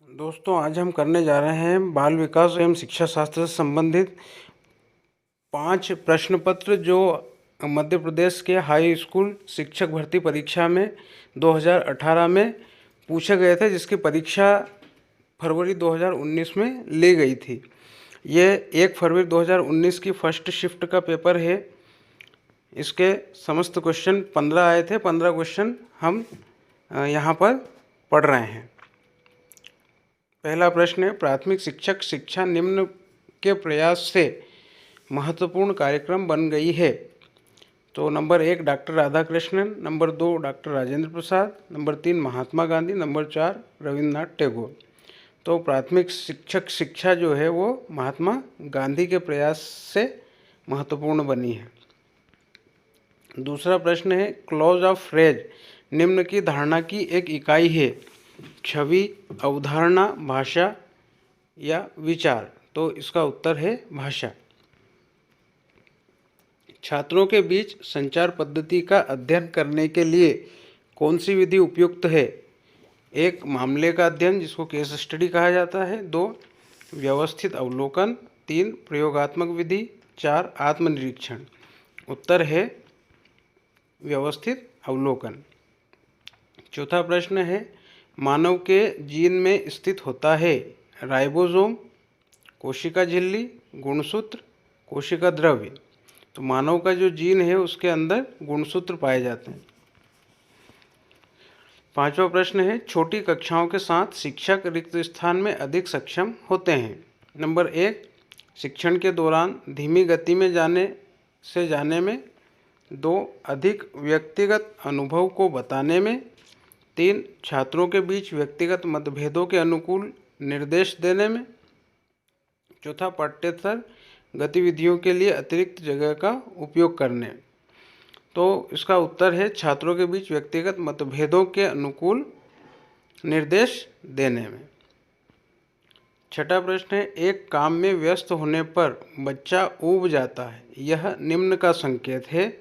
दोस्तों, आज हम करने जा रहे हैं बाल विकास एवं शिक्षा शास्त्र से संबंधित 5 प्रश्न पत्र जो मध्य प्रदेश के हाई स्कूल शिक्षक भर्ती परीक्षा में 2018 में पूछे गए थे, जिसकी परीक्षा फरवरी 2019 में ली गई थी। ये 1 फरवरी 2019 की फर्स्ट शिफ्ट का पेपर है। इसके समस्त क्वेश्चन 15 आए थे। 15 क्वेश्चन हम यहाँ पर पढ़ रहे हैं। पहला प्रश्न है, प्राथमिक शिक्षक शिक्षा निम्न के प्रयास से महत्वपूर्ण कार्यक्रम बन गई है। तो number 1 doctor Radhakrishnan, number 2 doctor Rajendra Prasad, number 3 Mahatma Gandhi, number 4 Rabindranath Tagore. तो प्राथमिक शिक्षक शिक्षा जो है वो महात्मा गांधी के प्रयास से महत्वपूर्ण बनी है। दूसरा प्रश्न है, क्लॉज ऑफ फ्रेज निम्न की धारणा की एक इकाई है। छवि, अवधारणा, भाषा या विचार। तो इसका उत्तर है भाषा। छात्रों के बीच संचार पद्धति का अध्ययन करने के लिए कौन सी विधि उपयुक्त है? 1 मामले का अध्ययन, जिसको केस स्टडी कहा जाता है। 2 व्यवस्थित अवलोकन। 3 प्रयोगात्मक विधि। 4 आत्मनिरीक्षण। उत्तर है व्यवस्थित अवलोकन। चौथा प्रश्न है, मानव के जीन में स्थित होता है राइबोसोम, कोशिका झिल्ली, गुणसूत्र, कोशिका द्रव्य। तो मानव का जो जीन है उसके अंदर गुणसूत्र पाए जाते हैं। पांचवा प्रश्न है, छोटी कक्षाओं के साथ शिक्षक रिक्त स्थान में अधिक सक्षम होते हैं। नंबर 1 शिक्षण के दौरान धीमी गति में जाने में। 2 अधिक व्यक्तिगत अनुभव को बताने में। 3 छात्रों के बीच व्यक्तिगत मतभेदों के अनुकूल निर्देश देने में। चौथा पाठ्येतर गतिविधियों के लिए अतिरिक्त जगह का उपयोग करने। तो इसका उत्तर है छात्रों के बीच व्यक्तिगत मतभेदों के अनुकूल निर्देश देने में। छठा प्रश्न है, एक काम में व्यस्त होने पर बच्चा ऊब जाता है, यह निम्न का संकेत है।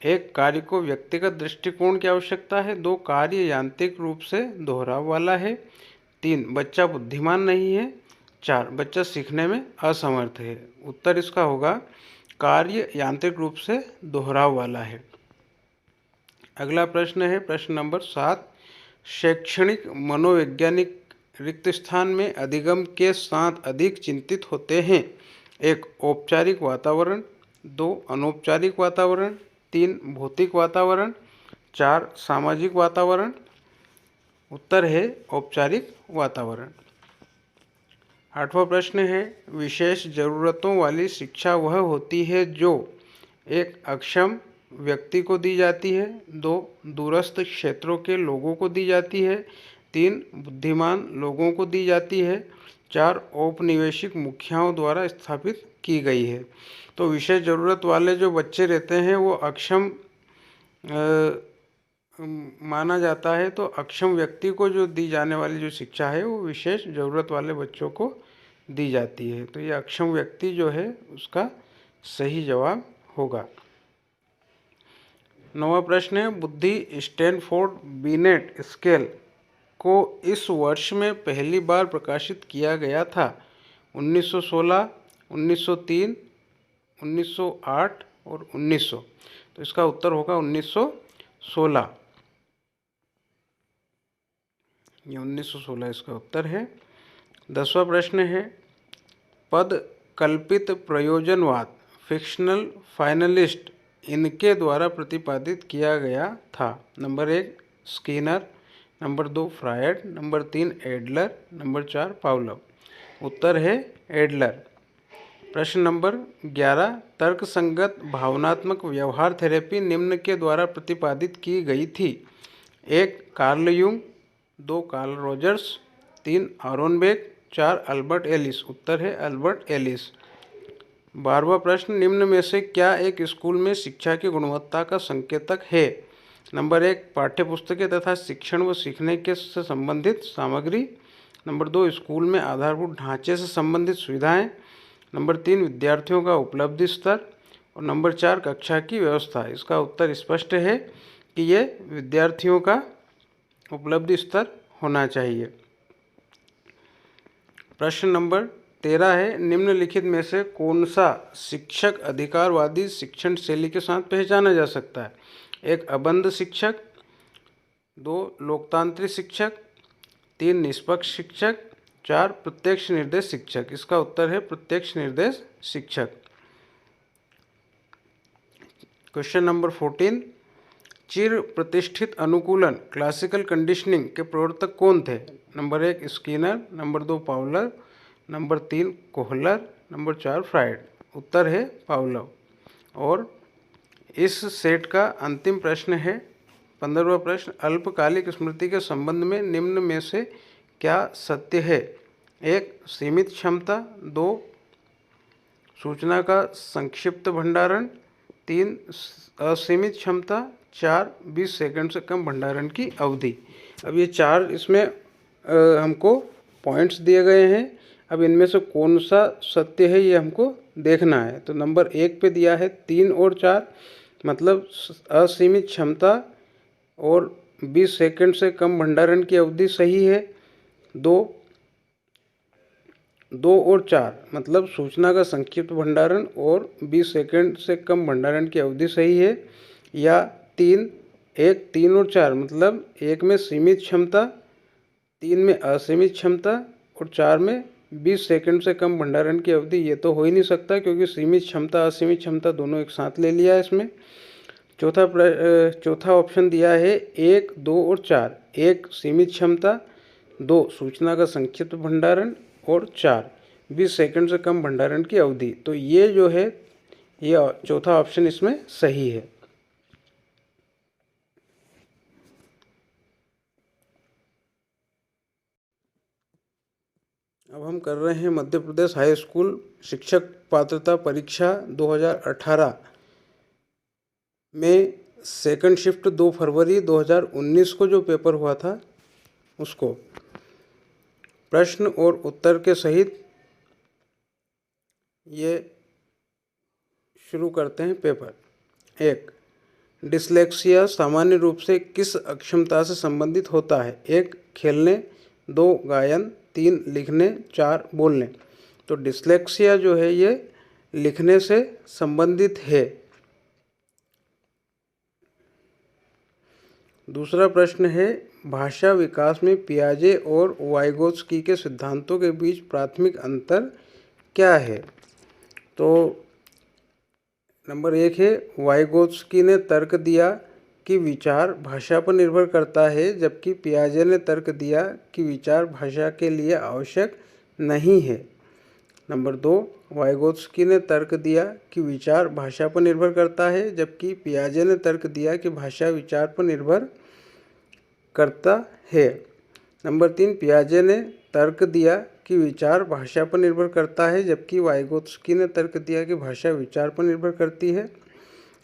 1 कार्य को व्यक्तिगत दृष्टिकोण की आवश्यकता है। 2 कार्य यांत्रिक रूप से दोहराव वाला है। 3 बच्चा बुद्धिमान नहीं है। 4 बच्चा सीखने में असमर्थ है। उत्तर इसका होगा कार्य यांत्रिक रूप से दोहराव वाला है। अगला प्रश्न है प्रश्न नंबर 7, शैक्षणिक मनोवैज्ञानिक रिक्त स्थान में अधिगम के साथ अधिक चिंतित होते हैं। 1 औपचारिक वातावरण। 2 अनौपचारिक वातावरण। 3 भौतिक वातावरण। 4 सामाजिक वातावरण। उत्तर है औपचारिक वातावरण। 8वां प्रश्न है, विशेष ज़रूरतों वाली शिक्षा वह होती है जो 1 अक्षम व्यक्ति को दी जाती है। 2 दूरस्थ क्षेत्रों के लोगों को दी जाती है। 3 बुद्धिमान लोगों को दी जाती है। 4 औपनिवेशिक मुखियाओं द्वारा स्थापित की गई है। तो विशेष ज़रूरत वाले जो बच्चे रहते हैं वो अक्षम माना जाता है। तो अक्षम व्यक्ति को जो दी जाने वाली जो शिक्षा है वो विशेष ज़रूरत वाले बच्चों को दी जाती है। तो ये अक्षम व्यक्ति जो है उसका सही जवाब होगा। 9वां प्रश्न है, बुद्धि स्टैनफोर्ड बिनेट स्केल को इस वर्ष में पहली बार प्रकाशित किया गया था। 1916, 1903, 1908 और 1900। तो इसका उत्तर होगा 1916। ये 1916 इसका उत्तर है। 10वां प्रश्न है, पद कल्पित प्रयोजनवाद फिक्शनल फाइनलिस्ट इनके द्वारा प्रतिपादित किया गया था। Number 1 Skinner, number 2 Freud, number 3 Adler, number 4 Pavlov. उत्तर है एडलर। प्रश्न नंबर 11, तर्कसंगत भावनात्मक व्यवहार थेरेपी निम्न के द्वारा प्रतिपादित की गई थी। 1 Carl Jung, 2 Carl Rogers, 3 Aaron Beck, 4 Albert Ellis. उत्तर है अल्बर्ट एलिस। 12वां प्रश्न, निम्न में से क्या एक स्कूल में शिक्षा की गुणवत्ता का संकेतक है? नंबर 1 पाठ्यपुस्तकें तथा शिक्षण व सीखने के से संबंधित सामग्री। नंबर 2 स्कूल में आधारभूत ढांचे से संबंधित सुविधाएं। नंबर 3 विद्यार्थियों का उपलब्धि स्तर। और नंबर 4 कक्षा की व्यवस्था। इसका उत्तर स्पष्ट है कि ये विद्यार्थियों का उपलब्धि स्तर होना चाहिए। प्रश्न नंबर 13 है, निम्नलिखित में से कौन सा शिक्षक अधिकारवादी शिक्षण शैली के साथ पहचाना जा सकता है? 1 अबंध शिक्षक, 2 लोकतांत्रिक शिक्षक, 3 निष्पक्ष शिक्षक, 4 प्रत्यक्ष निर्देश शिक्षक। इसका उत्तर है प्रत्यक्ष निर्देश शिक्षक। क्वेश्चन नंबर 14, चिर प्रतिष्ठित अनुकूलन क्लासिकल कंडीशनिंग के प्रवर्तक कौन थे? Number 1 Skinner, number 2 Pavlov, number 3 Kohler, number 4 Freud. उत्तर है पावलव। और इस सेट का अंतिम प्रश्न है 15वां प्रश्न, अल्पकालिक स्मृति के संबंध में निम्न में से क्या सत्य है? 1 सीमित क्षमता, 2 सूचना का संक्षिप्त भंडारण, 3 असीमित क्षमता, 4 20 सेकंड से कम भंडारण की अवधि। अब ये 4 इसमें हमको पॉइंट्स दिए गए हैं। अब इनमें से कौन सा सत्य है ये हमको देखना है। तो नंबर 1 पे दिया है 3 और 4, मतलब असीमित क्षमता और 20 सेकंड से कम भंडारण की अवधि सही है। 2 और 4 मतलब सूचना का संक्षिप्त भंडारण और 20 सेकंड से कम भंडारण की अवधि सही है। या 3 और 4 मतलब 1 में सीमित क्षमता, 3 में असीमित क्षमता और 4 में 20 सेकंड से कम भंडारण की अवधि। ये तो हो ही नहीं सकता क्योंकि सीमित क्षमता असीमित क्षमता दोनों एक साथ ले लिया है इसमें। चौथा ऑप्शन दिया है 1, 2 और 4, 1 सीमित क्षमता, 2 सूचना का संक्षिप्त भंडारण और 4 20 सेकंड से कम भंडारण की अवधि। तो ये जो है ये चौथा ऑप्शन इसमें सही है। अब हम कर रहे हैं मध्य प्रदेश हाई स्कूल शिक्षक पात्रता परीक्षा 2018 में सेकंड शिफ्ट 2 फरवरी 2019 को जो पेपर हुआ था उसको प्रश्न और उत्तर के सहित ये शुरू करते हैं पेपर। 1 डिस्लेक्सिया सामान्य रूप से किस अक्षमता से संबंधित होता है? 1 खेलने, 2 गायन, 3 लिखने, 4 बोलने। तो डिस्लेक्सिया जो है ये लिखने से संबंधित है। दूसरा प्रश्न है, भाषा विकास में पियाजे और वाइगोत्स्की के सिद्धांतों के बीच प्राथमिक अंतर क्या है? तो नंबर 1 है, वाइगोत्स्की ने तर्क दिया कि विचार भाषा पर निर्भर करता है, जबकि पियाजे ने तर्क दिया कि विचार भाषा के लिए आवश्यक नहीं है। नंबर 2, वाइगोत्स्की ने तर्क दिया कि विचार भाषा पर निर्भर करता है, जबकि पियाजे ने तर्क दिया कि भाषा विचार पर निर्भर करता है। नंबर 3, पियाजे ने तर्क दिया कि विचार भाषा पर निर्भर करता है, जबकि वाइगोत्स्की ने तर्क दिया कि भाषा विचार पर निर्भर करती है।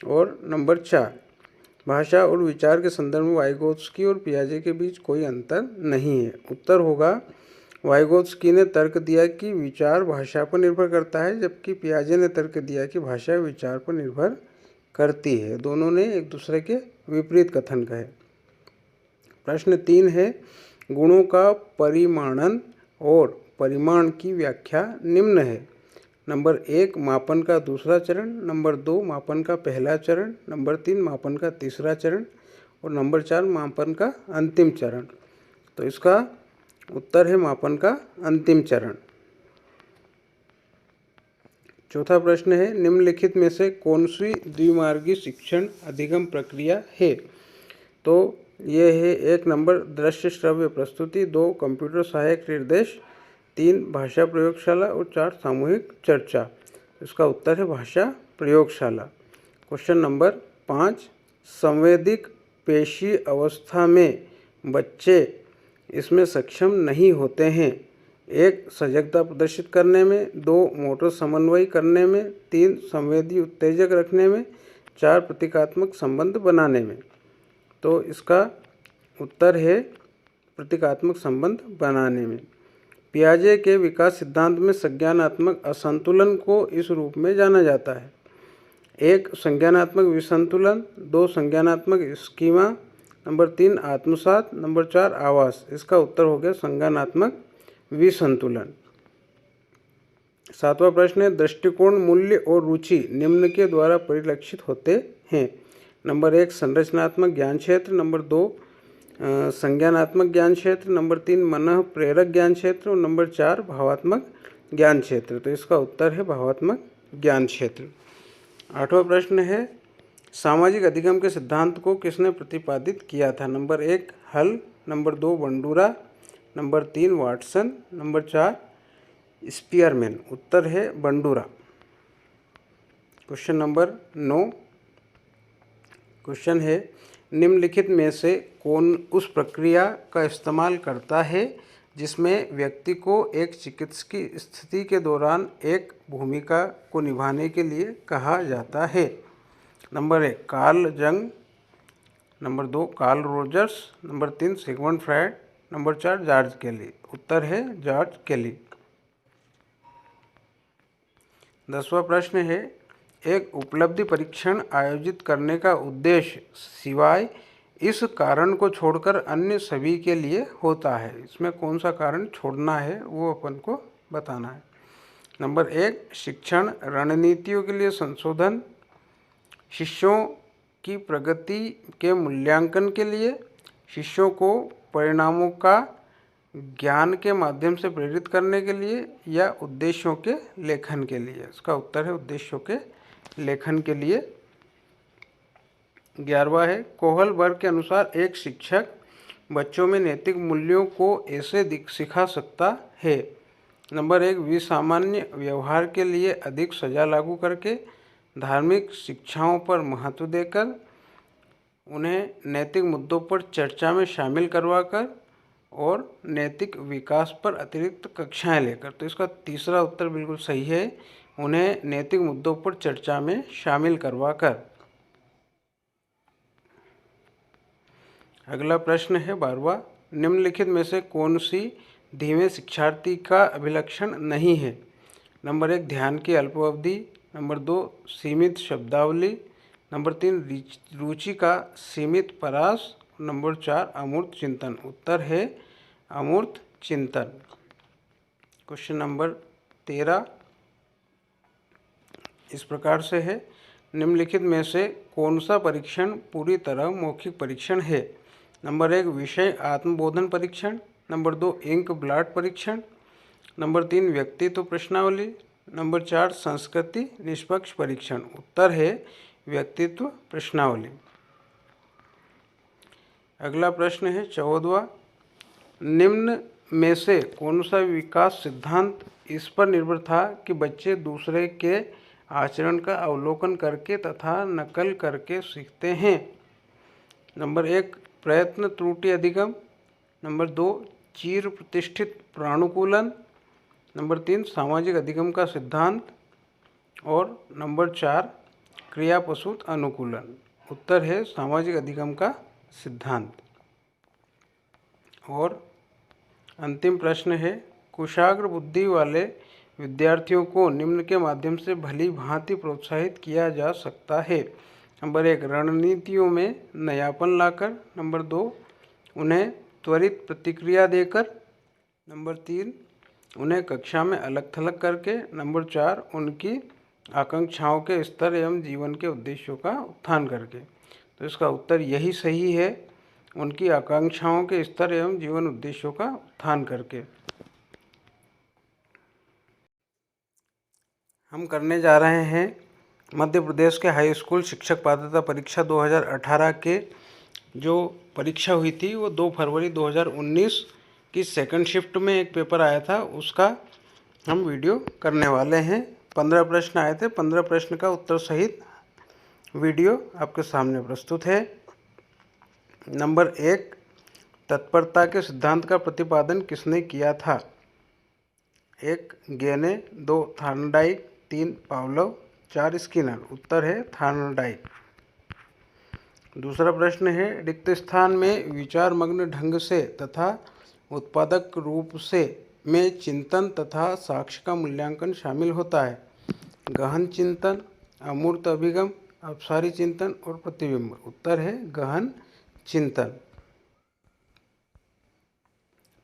और नंबर 4, भाषा और विचार के संदर्भ में वाइगोत्स्की और पियाजे के बीच कोई अंतर नहीं है। उत्तर होगा, वाइगोत्स्की ने तर्क दिया कि विचार भाषा पर निर्भर करता है, जबकि पियाजे ने तर्क दिया कि भाषा विचार पर निर्भर करती है। दोनों ने एक दूसरे के विपरीत कथन कहे। प्रश्न 3 है, गुणों का परिमाणन और परिमाण की व्याख्या निम्न है। नंबर 1 मापन का दूसरा चरण, नंबर 2 मापन का पहला चरण, नंबर 3 मापन का तीसरा चरण और नंबर 4 मापन का अंतिम चरण। तो इसका उत्तर है मापन का अंतिम चरण। चौथा प्रश्न है, निम्नलिखित में से कौन सी द्विमार्गी शिक्षण अधिगम प्रक्रिया है? तो ये है 1 नंबर दृश्य श्रव्य प्रस्तुति, 2 कंप्यूटर सहायक निर्देश, 3 भाषा प्रयोगशाला और 4 सामूहिक चर्चा। इसका उत्तर है भाषा प्रयोगशाला। क्वेश्चन नंबर 5, संवेदिक पेशी अवस्था में बच्चे इसमें सक्षम नहीं होते हैं। 1 सजगता प्रदर्शित करने में, 2 मोटर समन्वय करने में, 3 संवेदी उत्तेजक रखने में, 4 प्रतीकात्मक संबंध बनाने में। तो इसका उत्तर है प्रतीकात्मक संबंध बनाने में। पियाजे के विकास सिद्धांत में संज्ञानात्मक असंतुलन को इस रूप में जाना जाता है। 1 संज्ञानात्मक विसंतुलन, 2 संज्ञानात्मक स्कीमा, नंबर 3 आत्मसात, नंबर 4 आवास। इसका उत्तर हो गया संज्ञानात्मक विसंतुलन। 7वां प्रश्न है, दृष्टिकोण, मूल्य और रुचि निम्न के द्वारा परिलक्षित होते हैं। नंबर 1 संरचनात्मक ज्ञान क्षेत्र, नंबर 2 संज्ञानात्मक ज्ञान क्षेत्र, नंबर 3 मन प्रेरक ज्ञान क्षेत्र और नंबर 4 भावात्मक ज्ञान क्षेत्र। तो इसका उत्तर है भावात्मक ज्ञान क्षेत्र। 8वां प्रश्न है, सामाजिक अधिगम के सिद्धांत को किसने प्रतिपादित किया था? Number 1 Hull, number 2 Bandura, number 3 Watson, number 4 Spearman. उत्तर है बंडूरा। क्वेश्चन नंबर 9 क्वेश्चन है, निम्नलिखित में से कौन उस प्रक्रिया का इस्तेमाल करता है जिसमें व्यक्ति को एक चिकित्सकीय स्थिति के दौरान एक भूमिका को निभाने के लिए कहा जाता है? Number 1 Carl Jung, number 2 Carl Rogers, number 3 Sigmund Freud, number 4 George Kelly. उत्तर है जॉर्ज केली। 10वां प्रश्न है, एक उपलब्धि परीक्षण आयोजित करने का उद्देश्य सिवाय इस कारण को छोड़कर अन्य सभी के लिए होता है। इसमें कौन सा कारण छोड़ना है वो अपन को बताना है। नंबर 1 शिक्षण रणनीतियों के लिए संशोधन, शिष्यों की प्रगति के मूल्यांकन के लिए, शिष्यों को परिणामों का ज्ञान के माध्यम से प्रेरित करने के लिए, या उद्देश्यों के लेखन के लिए। इसका उत्तर है उद्देश्यों के लेखन के लिए। 11वां है, कोहलबर्ग के अनुसार एक शिक्षक बच्चों में नैतिक मूल्यों को ऐसे सिखा सकता है। नंबर 1 विसामान्य व्यवहार के लिए अधिक सजा लागू करके, धार्मिक शिक्षाओं पर महत्व देकर, उन्हें नैतिक मुद्दों पर चर्चा में शामिल करवाकर और नैतिक विकास पर अतिरिक्त कक्षाएं लेकर। तो इसका तीसरा उत्तर बिल्कुल सही है, उन्हें नैतिक मुद्दों पर चर्चा में शामिल करवाकर। अगला प्रश्न है 12वां, निम्नलिखित में से कौन सी धीमे शिक्षार्थी का अभिलक्षण नहीं है? नंबर 1 ध्यान की अल्पावधि, नंबर 2 सीमित शब्दावली, नंबर 3 रुचि का सीमित परास, नंबर 4 अमूर्त चिंतन। उत्तर है अमूर्त चिंतन। क्वेश्चन नंबर 13 इस प्रकार से है, निम्नलिखित में से कौन सा परीक्षण पूरी तरह मौखिक परीक्षण है? नंबर 1 विषय आत्मबोधन परीक्षण, नंबर 2 इंक ब्लॉट परीक्षण, नंबर 3 व्यक्तित्व प्रश्नावली, नंबर 4 संस्कृति निष्पक्ष परीक्षण। उत्तर है व्यक्तित्व प्रश्नावली। अगला प्रश्न है 14वां, निम्न में से कौन सा विकास सिद्धांत इस पर निर्भर था कि बच्चे दूसरे के आचरण का अवलोकन करके तथा नकल करके सीखते हैं? नंबर 1 प्रयत्न त्रुटि अधिगम, नंबर 2 चिर प्रतिष्ठित प्रानुकूलन, नंबर 3 सामाजिक अधिगम का सिद्धांत और नंबर 4 क्रिया प्रसूत अनुकूलन। उत्तर है सामाजिक अधिगम का सिद्धांत। और अंतिम प्रश्न है, कुशाग्र बुद्धि वाले विद्यार्थियों को निम्न के माध्यम से भली भांति प्रोत्साहित किया जा सकता है? नंबर 1 रणनीतियों में नयापन लाकर, नंबर 2 उन्हें त्वरित प्रतिक्रिया देकर, नंबर 3 उन्हें कक्षा में अलग थलग करके, नंबर 4 उनकी आकांक्षाओं के स्तर एवं जीवन के उद्देश्यों का उत्थान करके। तो इसका उत्तर यही सही है, उनकी आकांक्षाओं के स्तर एवं जीवन उद्देश्यों का उत्थान करके। हम करने जा रहे हैं मध्य प्रदेश के हाई स्कूल शिक्षक पात्रता परीक्षा 2018 के जो परीक्षा हुई थी वो 2 फरवरी 2019 की सेकंड शिफ्ट में एक पेपर आया था, उसका हम वीडियो करने वाले हैं। 15 प्रश्न आए थे, 15 प्रश्न का उत्तर सहित वीडियो आपके सामने प्रस्तुत है। नंबर 1 तत्परता के सिद्धांत का प्रतिपादन किसने किया था? 1 गेने, 2 थार्नडाइक, 3 पावलोव, 4 स्किनर। उत्तर है थार्नडाइक। दूसरा प्रश्न है, रिक्त स्थान में विचारमग्न ढंग से तथा उत्पादक रूप से में चिंतन तथा साक्ष्य का मूल्यांकन शामिल होता है? गहन चिंतन, अमूर्त अभिगम, अपसारी चिंतन और प्रतिबिंब। उत्तर है गहन चिंतन।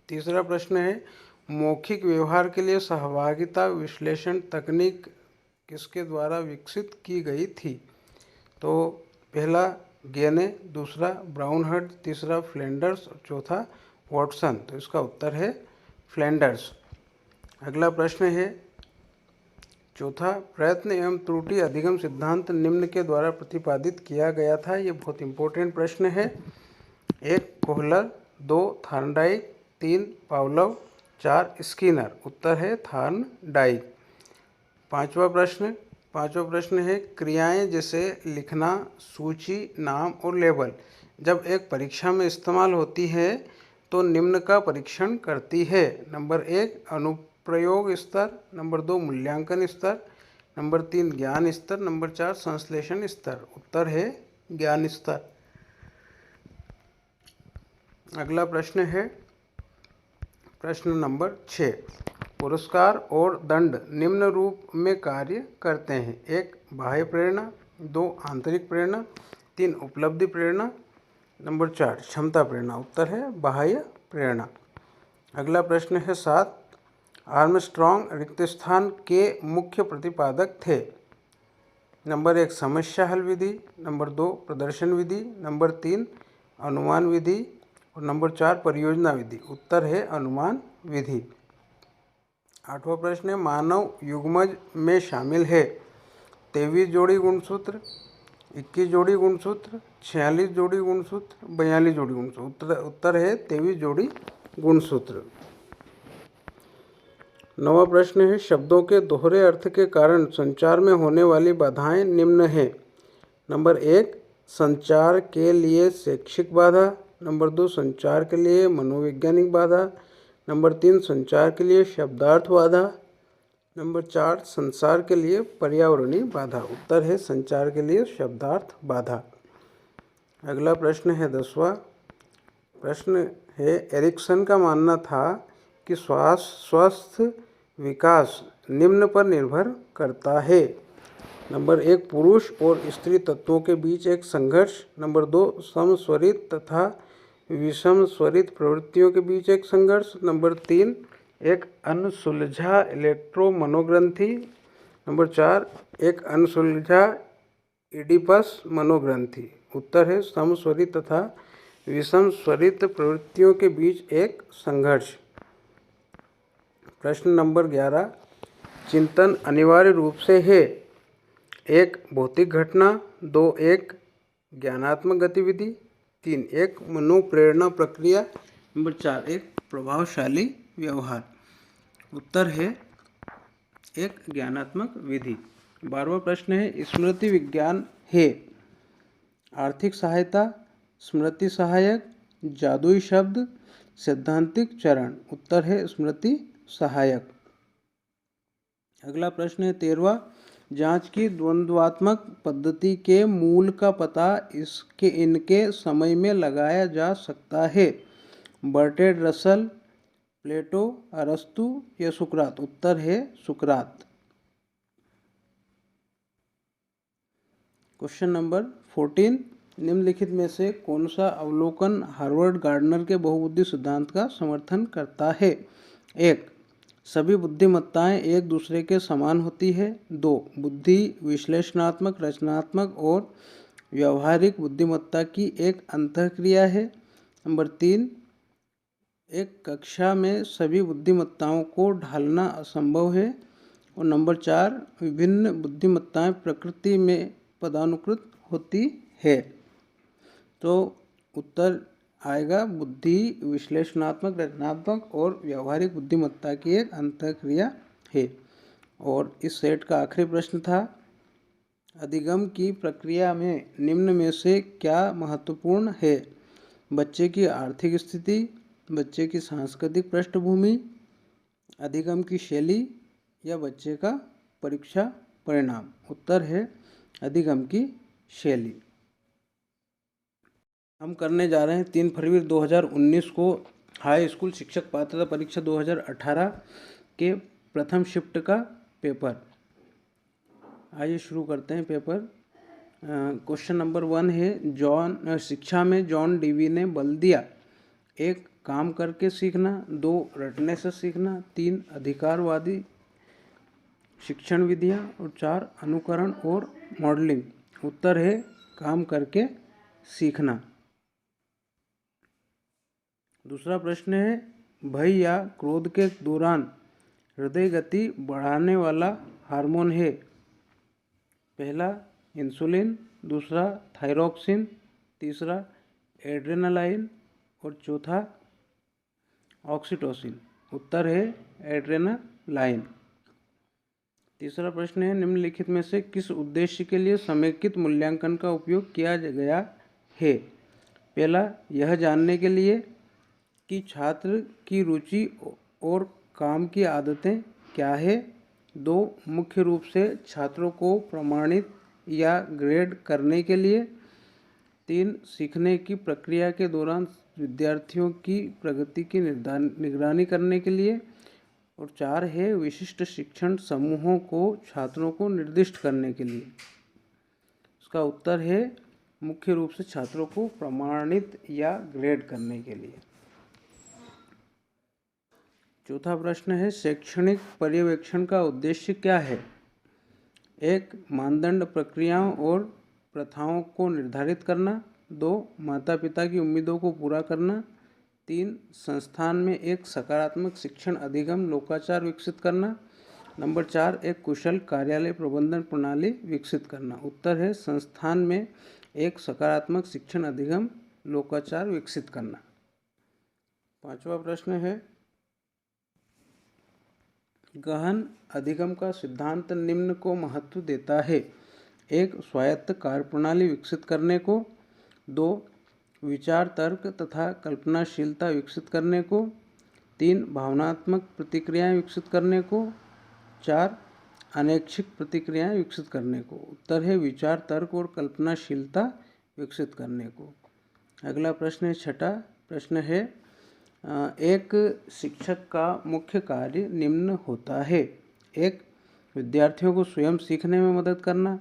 तीसरा प्रश्न है, मौखिक व्यवहार के लिए सहभागिता विश्लेषण तकनीक किसके द्वारा विकसित की गई थी? तो पहला गेने, दूसरा ब्राउनहर्ट, तीसरा फ्लैंडर्स और चौथा वॉटसन। तो इसका उत्तर है फ्लैंडर्स। अगला प्रश्न है चौथा, प्रयत्न एवं त्रुटि अधिगम सिद्धांत निम्न के द्वारा प्रतिपादित किया गया था। ये बहुत इंपॉर्टेंट प्रश्न है। 1 कोहलर, 2 थॉर्नडाइक, 3 पावलोव, 4 स्किनर। उत्तर है थॉर्नडाइक। पांचवा प्रश्न है क्रियाएं जैसे लिखना, सूची, नाम और लेबल जब एक परीक्षा में इस्तेमाल होती है तो निम्न का परीक्षण करती है। नंबर 1 अनुप्रयोग स्तर, नंबर 2 मूल्यांकन स्तर, नंबर 3 ज्ञान स्तर, नंबर 4 संश्लेषण स्तर। उत्तर है ज्ञान स्तर। अगला प्रश्न है प्रश्न नंबर 6, पुरस्कार और दंड निम्न रूप में कार्य करते हैं। 1 बाह्य प्रेरणा, 2 आंतरिक प्रेरणा, 3 उपलब्धि प्रेरणा, नंबर 4 क्षमता प्रेरणा। उत्तर है बाह्य प्रेरणा। अगला प्रश्न है 7, आर्मस्ट्रॉन्ग रिक्त स्थान के मुख्य प्रतिपादक थे। नंबर 1 समस्या हल विधि, नंबर 2 प्रदर्शन विधि, नंबर 3 अनुमान विधि और नंबर 4 परियोजना विधि। उत्तर है अनुमान विधि। 8वां प्रश्न है मानव युग्मज में शामिल है 23 जोड़ी गुणसूत्र, 21 जोड़ी गुणसूत्र, 46 जोड़ी गुणसूत्र, 42 जोड़ी गुणसूत्र। उत्तर है 23 जोड़ी गुणसूत्र। 9वां प्रश्न है शब्दों के दोहरे अर्थ के कारण संचार में होने वाली बाधाएं निम्न हैं। नंबर 1 संचार के लिए शैक्षिक बाधा, नंबर 2 संचार के लिए मनोवैज्ञानिक बाधा, नंबर 3 संचार के लिए शब्दार्थ बाधा, नंबर 4 संचार के लिए पर्यावरणीय बाधा। उत्तर है संचार के लिए शब्दार्थ बाधा। अगला प्रश्न है 10वां प्रश्न है एरिक्सन का मानना था कि स्वस्थ विकास निम्न पर निर्भर करता है। नंबर 1 पुरुष और स्त्री तत्वों के बीच एक संघर्ष, नंबर 2 समस्वरित तथा विषम स्वरित प्रवृत्तियों के बीच एक संघर्ष, नंबर 3 एक अनसुलझा इलेक्ट्रोमनोग्रंथि, नंबर 4 एक अनसुलझा इडिपस मनोग्रंथि। उत्तर है समस्वरित तथा विषम स्वरित प्रवृत्तियों के बीच एक संघर्ष। प्रश्न नंबर 11 चिंतन अनिवार्य रूप से है 1 भौतिक घटना, 2 एक ज्ञानात्मक गतिविधि, 3 एक मनोप्रेरणा प्रक्रिया, नंबर 4 एक प्रभावशाली व्यवहार। उत्तर है एक ज्ञानात्मक विधि। 12वां प्रश्न है स्मृति विज्ञान है आर्थिक सहायता, स्मृति सहायक, जादुई शब्द, सैद्धांतिक चरण। उत्तर है स्मृति सहायक। अगला प्रश्न है 13वां जांच की द्वंद्वात्मक पद्धति के मूल का पता इनके समय में लगाया जा सकता है। बर्ट्रैंड रसल, प्लेटो, अरस्तु या सुकरात। उत्तर है सुकरात। क्वेश्चन नंबर 14 निम्नलिखित में से कौन सा अवलोकन हार्वर्ड गार्डनर के बहुबुद्धि सिद्धांत का समर्थन करता है? 1 सभी बुद्धिमत्ताएं एक दूसरे के समान होती है। 2 बुद्धि विश्लेषणात्मक, रचनात्मक और व्यावहारिक बुद्धिमत्ता की एक अंतःक्रिया है। नंबर 3 एक कक्षा में सभी बुद्धिमत्ताओं को ढालना असंभव है। और नंबर 4 विभिन्न बुद्धिमत्ताएं प्रकृति में पदानुक्रत होती है। तो उत्तर आएगा बुद्धि विश्लेषणात्मक, रचनात्मक और व्यावहारिक बुद्धिमत्ता की एक अंतःक्रिया है। और इस सेट का आखिरी प्रश्न था अधिगम की प्रक्रिया में निम्न में से क्या महत्वपूर्ण है? बच्चे की आर्थिक स्थिति, बच्चे की सांस्कृतिक पृष्ठभूमि, अधिगम की शैली या बच्चे का परीक्षा परिणाम। उत्तर है अधिगम की शैली। हम करने जा रहे हैं 3 फरवरी 2019 को हाई स्कूल शिक्षक पात्रता परीक्षा 2018 के प्रथम शिफ्ट का पेपर। आइए शुरू करते हैं पेपर। क्वेश्चन नंबर 1 है शिक्षा में जॉन डीवी ने बल दिया। एक काम करके सीखना, 2 रटने से सीखना, 3 अधिकारवादी शिक्षण विधियाँ और 4 अनुकरण और मॉडलिंग। उत्तर है काम करके सीखना। दूसरा प्रश्न है भय या क्रोध के दौरान हृदय गति बढ़ाने वाला हार्मोन है। पहला इंसुलिन, दूसरा थायरोक्सिन, तीसरा एड्रेनालाइन और चौथा ऑक्सीटोसिन। उत्तर है एड्रेनालाइन। तीसरा प्रश्न है निम्नलिखित में से किस उद्देश्य के लिए समेकित मूल्यांकन का उपयोग किया गया है। पहला यह जानने के लिए कि छात्र की रुचि और काम की आदतें क्या है। 2 मुख्य रूप से छात्रों को प्रमाणित या ग्रेड करने के लिए। 3 सीखने की प्रक्रिया के दौरान विद्यार्थियों की प्रगति की निगरानी करने के लिए। और 4 है विशिष्ट शिक्षण समूहों को छात्रों को निर्दिष्ट करने के लिए। इसका उत्तर है मुख्य रूप से छात्रों को प्रमाणित या ग्रेड करने के लिए। चौथा प्रश्न है शैक्षणिक पर्यवेक्षण का उद्देश्य क्या है। 1 मानदंड प्रक्रियाओं और प्रथाओं को निर्धारित करना। 2 माता पिता की उम्मीदों को पूरा करना। 3 संस्थान में एक सकारात्मक शिक्षण अधिगम लोकाचार विकसित करना। नंबर 4 एक कुशल कार्यालय प्रबंधन प्रणाली विकसित करना। उत्तर है संस्थान में एक सकारात्मक शिक्षण अधिगम लोकाचार विकसित करना। पांचवा प्रश्न है गहन अधिगम का सिद्धांत निम्न को महत्व देता है। 1 स्वायत्त कार्यप्रणाली विकसित करने को। 2 विचार तर्क तथा कल्पनाशीलता विकसित करने को। 3 भावनात्मक प्रतिक्रियाएं विकसित करने को। 4 अनैच्छिक प्रतिक्रियाएं विकसित करने को। उत्तर है विचार तर्क और कल्पनाशीलता विकसित करने को। अगला प्रश्न है छठा प्रश्न है एक शिक्षक का मुख्य कार्य निम्न होता है। 1 विद्यार्थियों को स्वयं सीखने में मदद करना।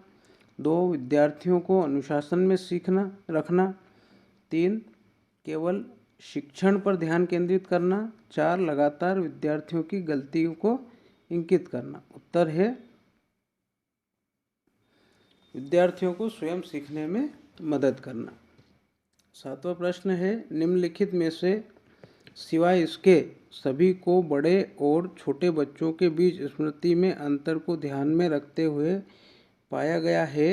2 विद्यार्थियों को अनुशासन में सीखना रखना। 3 केवल शिक्षण पर ध्यान केंद्रित करना। 4 लगातार विद्यार्थियों की गलतियों को इंगित करना। उत्तर है विद्यार्थियों को स्वयं सीखने में मदद करना। 7वां प्रश्न है निम्नलिखित में से सिवाय इसके सभी को बड़े और छोटे बच्चों के बीच स्मृति में अंतर को ध्यान में रखते हुए पाया गया है।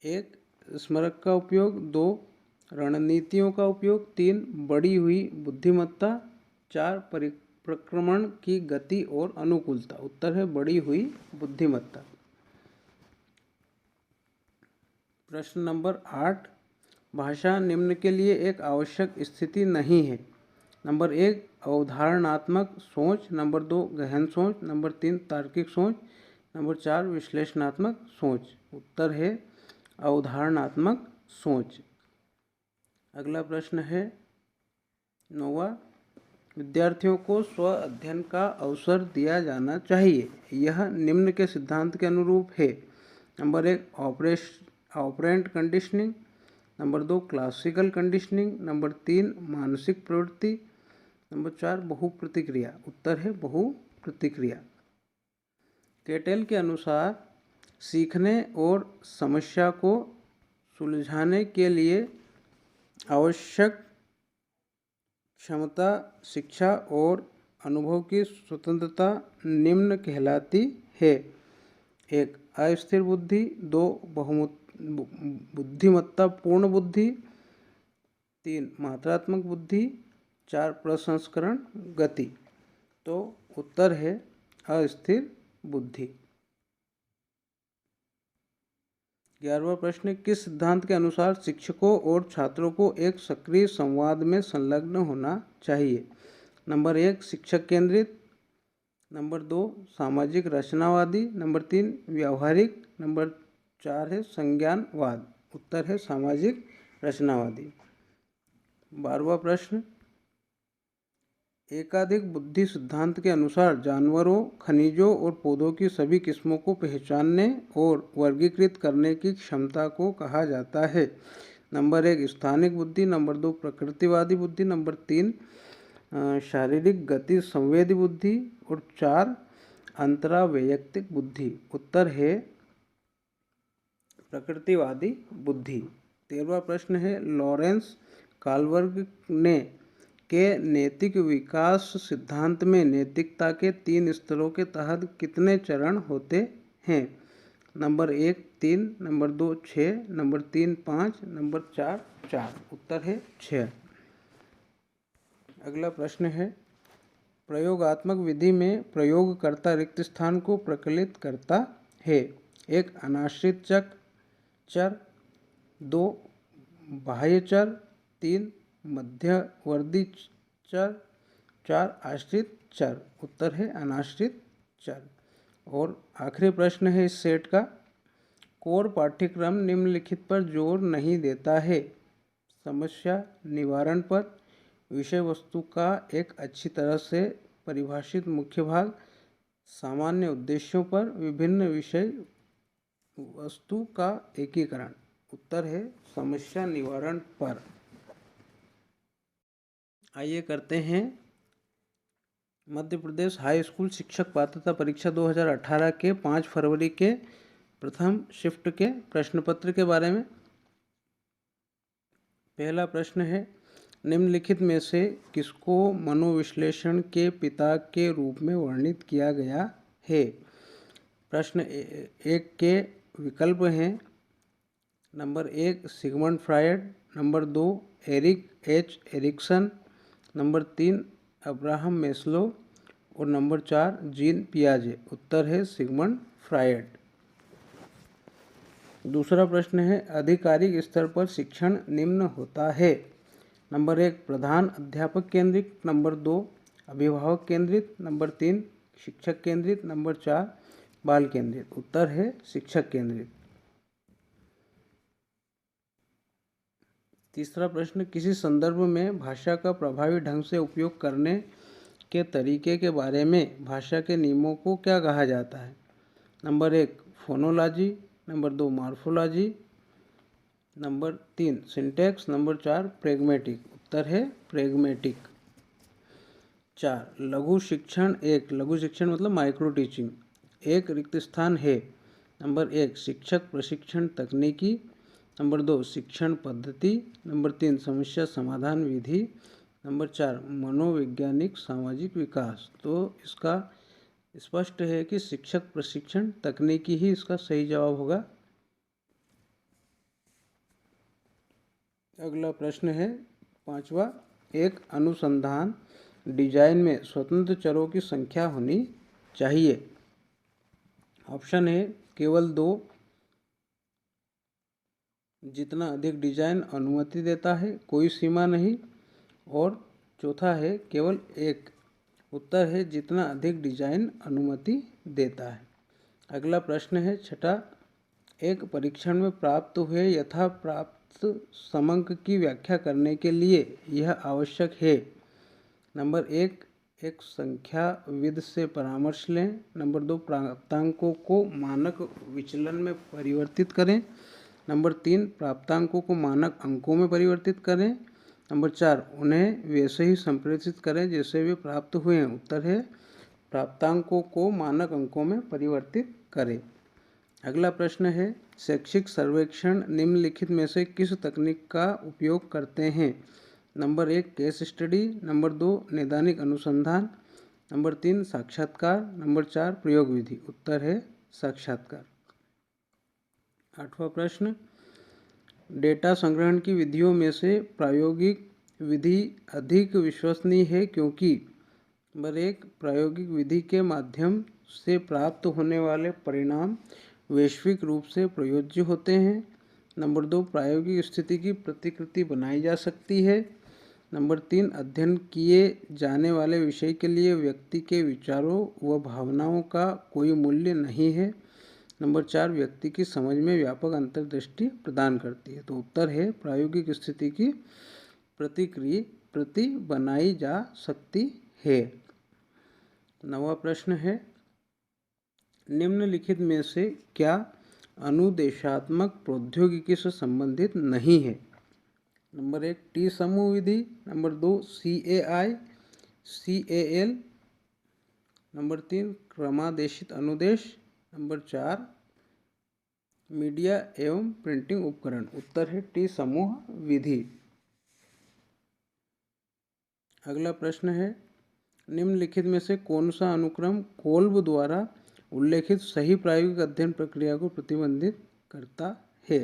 1 स्मारक का उपयोग। 2 रणनीतियों का उपयोग। 3 बढ़ी हुई बुद्धिमत्ता। 4 प्रक्रमण की गति और अनुकूलता। उत्तर है बढ़ी हुई बुद्धिमत्ता। प्रश्न नंबर 8 भाषा निम्न के लिए एक आवश्यक स्थिति नहीं है। नंबर 1 अवधारणात्मक सोच। नंबर 2 गहन सोच। नंबर 3 तार्किक सोच। नंबर 4 विश्लेषणात्मक सोच। उत्तर है अवधारणात्मक सोच। अगला प्रश्न है 9वां विद्यार्थियों को स्व अध्ययन का अवसर दिया जाना चाहिए। यह निम्न के सिद्धांत के अनुरूप है। Number 1 operant conditioning. Number 2 classical conditioning. Number 3 मानसिक प्रवृत्ति। नंबर 4 बहुप्रतिक्रिया। उत्तर है बहुप्रतिक्रिया। केटेल के अनुसार सीखने और समस्या को सुलझाने के लिए आवश्यक क्षमता, शिक्षा और अनुभव की स्वतंत्रता निम्न कहलाती है। 1 अस्थिर बुद्धि। 2 बुद्धिमत्तापूर्ण बुद्धि। 3 मात्रात्मक बुद्धि। 4 प्रसंस्करण गति। तो उत्तर है अस्थिर बुद्धि। 11वां प्रश्न किस सिद्धांत के अनुसार शिक्षकों और छात्रों को एक सक्रिय संवाद में संलग्न होना चाहिए। नंबर 1 शिक्षक केंद्रित। नंबर 2 सामाजिक रचनावादी। नंबर 3 व्यावहारिक। नंबर 4 है संज्ञानवाद। उत्तर है सामाजिक रचनावादी। 12वां प्रश्न एकाधिक बुद्धि सिद्धांत के अनुसार जानवरों, खनिजों और पौधों की सभी किस्मों को पहचानने और वर्गीकृत करने की क्षमता को कहा जाता है। नंबर 1 स्थानिक बुद्धि, नंबर 2 प्रकृतिवादी बुद्धि, नंबर 3 शारीरिक गति संवेदी बुद्धि और 4 अंतरावैयक्तिक बुद्धि। उत्तर है प्रकृतिवादी बुद्धि। 13वां प्रश्न है लॉरेंस कालवर्ग ने के नैतिक विकास सिद्धांत में नैतिकता के 3 स्तरों के तहत कितने चरण होते हैं? Number 1 3, number 2 6, number 3 5, number 4 4। उत्तर है 6। अगला प्रश्न है प्रयोगात्मक विधि में प्रयोगकर्ता रिक्त स्थान को प्रकलित करता है। 1 अनाश्रित चर, 2 बाह्य चर, 3 मध्यवर्ती चर, 4 आश्रित चर। उत्तर है अनाश्रित चर। और आखिरी प्रश्न है इस सेट का कोर पाठ्यक्रम निम्नलिखित पर जोर नहीं देता है। समस्या निवारण पर, विषय वस्तु का एक अच्छी तरह से परिभाषित मुख्य भाग, सामान्य उद्देश्यों पर, विभिन्न विषय वस्तु का एकीकरण। उत्तर है समस्या निवारण पर। आइए करते हैं मध्य प्रदेश हाई स्कूल शिक्षक पात्रता परीक्षा 2018 के 5 फरवरी के प्रथम शिफ्ट के प्रश्न पत्र के बारे में। पहला प्रश्न है निम्नलिखित में से किसको मनोविश्लेषण के पिता के रूप में वर्णित किया गया है? प्रश्न 1 के विकल्प हैं number 1 Sigmund Freud, number 2 Erik H Erikson, number 3 Abraham Maslow और नंबर 4 जीन पियाजे। उत्तर है सिगमंड फ्रायड। दूसरा प्रश्न है आधिकारिक स्तर पर शिक्षण निम्न होता है। नंबर 1 प्रधान अध्यापक केंद्रित, नंबर 2 अभिभावक केंद्रित, नंबर 3 शिक्षक केंद्रित, नंबर 4 बाल केंद्रित। उत्तर है शिक्षक केंद्रित। तीसरा प्रश्न किसी संदर्भ में भाषा का प्रभावी ढंग से उपयोग करने के तरीके के बारे में भाषा के नियमों को क्या कहा जाता है? Number 1 phonology, number 2 morphology, number 3 syntax, number 4 प्रेग्मेटिक। उत्तर है प्रेग्मेटिक। 4 लघु शिक्षण। लघु शिक्षण मतलब माइक्रो टीचिंग। एक रिक्त स्थान है। नंबर 1 शिक्षक प्रशिक्षण तकनीकी, नंबर 2 शिक्षण पद्धति, नंबर 3 समस्या समाधान विधि, नंबर 4 मनोवैज्ञानिक सामाजिक विकास। तो इसका स्पष्ट है कि शिक्षक प्रशिक्षण तकनीकी ही इसका सही जवाब होगा। अगला प्रश्न है 5वां एक अनुसंधान डिजाइन में स्वतंत्र चरों की संख्या होनी चाहिए। ऑप्शन है केवल 2, जितना अधिक डिजाइन अनुमति देता है कोई सीमा नहीं, और चौथा है केवल 1। उत्तर है जितना अधिक डिजाइन अनुमति देता है। अगला प्रश्न है 6 एक परीक्षण में प्राप्त हुए यथा प्राप्त समंक की व्याख्या करने के लिए यह आवश्यक है। नंबर 1 एक संख्याविद से परामर्श लें, नंबर 2 प्राप्तांकों को मानक विचलन में परिवर्तित करें, नंबर 3 प्राप्तांकों को मानक अंकों में परिवर्तित करें, नंबर 4 उन्हें वैसे ही संप्रेषित करें जैसे वे प्राप्त हुए हैं। उत्तर है प्राप्तांकों को मानक अंकों में परिवर्तित करें। अगला प्रश्न है शैक्षिक सर्वेक्षण निम्नलिखित में से किस तकनीक का उपयोग करते हैं? नंबर 1 केस स्टडी, नंबर 2 नैदानिक अनुसंधान, नंबर 3 साक्षात्कार, नंबर 4 प्रयोग विधि। उत्तर है साक्षात्कार। 8वां प्रश्न डेटा संग्रहण की विधियों में से प्रायोगिक विधि अधिक विश्वसनीय है क्योंकि नंबर 1 प्रायोगिक विधि के माध्यम से प्राप्त होने वाले परिणाम वैश्विक रूप से प्रयोज्य होते हैं, नंबर 2 प्रायोगिक स्थिति की प्रतिकृति बनाई जा सकती है, नंबर 3 अध्ययन किए जाने वाले विषय के लिए व्यक्ति के विचारों व भावनाओं का कोई मूल्य नहीं है, नंबर 4 व्यक्ति की समझ में व्यापक अंतर्दृष्टि प्रदान करती है। तो उत्तर है प्रायोगिक स्थिति की प्रति बनाई जा सकती है। 9वां प्रश्न है निम्नलिखित में से क्या अनुदेशात्मक प्रौद्योगिकी से संबंधित नहीं है? नंबर 1 टी समूह विधि, नंबर 2 CAI CAL, नंबर 3 क्रमादेशित अनुदेश, नंबर 4 मीडिया एवं प्रिंटिंग उपकरण। उत्तर है टी समूह विधि। अगला प्रश्न है, निम्नलिखित में से कौन सा अनुक्रम कोल्ब द्वारा उल्लेखित सही प्रायोगिक अध्ययन प्रक्रिया को प्रतिबंधित करता है।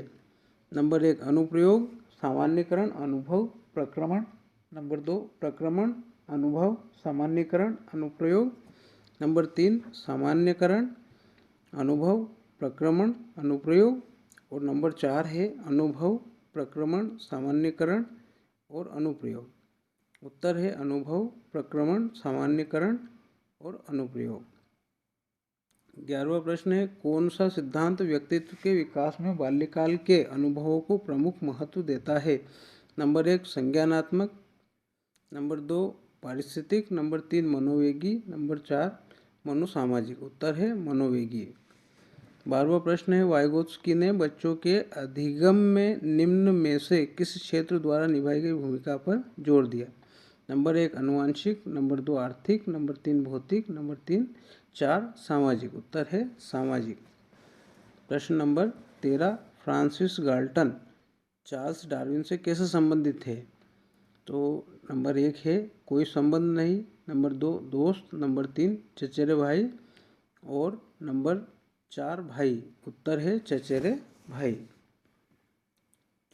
नंबर 1 अनुप्रयोग, सामान्यीकरण, अनुभव, प्रक्रमण। नंबर 2 प्रक्रमण, अनुभव, सामान्यीकरण, अनुप्रयोग। नंबर 3 सामान्यीकरण, अनुभव, प्रक्रमण, अनुप्रयोग। और नंबर 4 है अनुभव, प्रक्रमण, सामान्यीकरण और अनुप्रयोग। उत्तर है अनुभव, प्रक्रमण, सामान्यीकरण और अनुप्रयोग। 11वां प्रश्न है, कौन सा सिद्धांत व्यक्तित्व के विकास में बाल्यकाल के अनुभवों को प्रमुख महत्व देता है। नंबर 1 संज्ञानात्मक, नंबर 2 पारिस्थितिक, नंबर 3 मनोवेगी, नंबर 4 मनोसामाजिक। उत्तर है मनोवेगी। 12वां प्रश्न है, वाइगोत्स्की ने बच्चों के अधिगम में निम्न में से किस क्षेत्र द्वारा निभाई गई भूमिका पर जोर दिया। नंबर 1 आनुवंशिक, नंबर 2 आर्थिक, नंबर 3 भौतिक, नंबर 4 सामाजिक। उत्तर है सामाजिक। प्रश्न number 13, Francis Galton Charles Darwin से कैसे संबंधित थे। तो नंबर 1 है कोई संबंध नहीं, नंबर 2 दोस्त, नंबर 3 चचेरे भाई और नंबर 4 भाई। उत्तर है चचेरे भाई।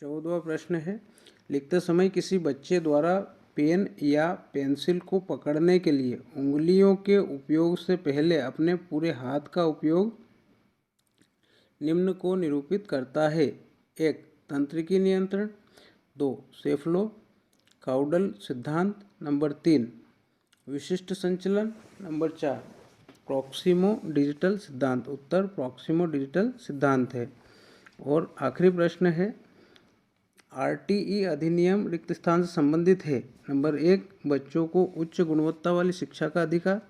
14वां प्रश्न है, लिखते समय किसी बच्चे द्वारा पेन या पेंसिल को पकड़ने के लिए उंगलियों के उपयोग से पहले अपने पूरे हाथ का उपयोग निम्न को निरूपित करता है। 1 तंत्रिकी नियंत्रण, 2 सेफ्लो काउडल सिद्धांत, नंबर 3 विशिष्ट संचलन, नंबर 4 प्रॉक्सिमो डिजिटल सिद्धांत। उत्तर प्रॉक्सिमो डिजिटल सिद्धांत है। और आखिरी प्रश्न है, RTE अधिनियम रिक्त स्थान से संबंधित है। नंबर 1 बच्चों को उच्च गुणवत्ता वाली शिक्षा का अधिकार,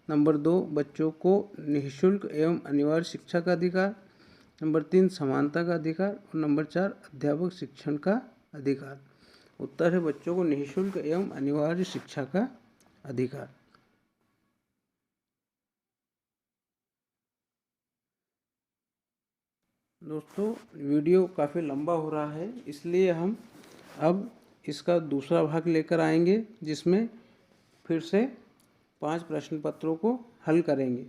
नंबर 2 बच्चों को निःशुल्क एवं अनिवार्य शिक्षा का अधिकार, नंबर 3 समानता का अधिकार और नंबर 4 अध्यापक शिक्षण का अधिकार। उत्तर है बच्चों को निःशुल्क एवं अनिवार्य शिक्षा का अधिकार। दोस्तों वीडियो काफ़ी लंबा हो रहा है, इसलिए हम अब इसका दूसरा भाग लेकर आएंगे जिसमें फिर से 5 प्रश्न पत्रों को हल करेंगे।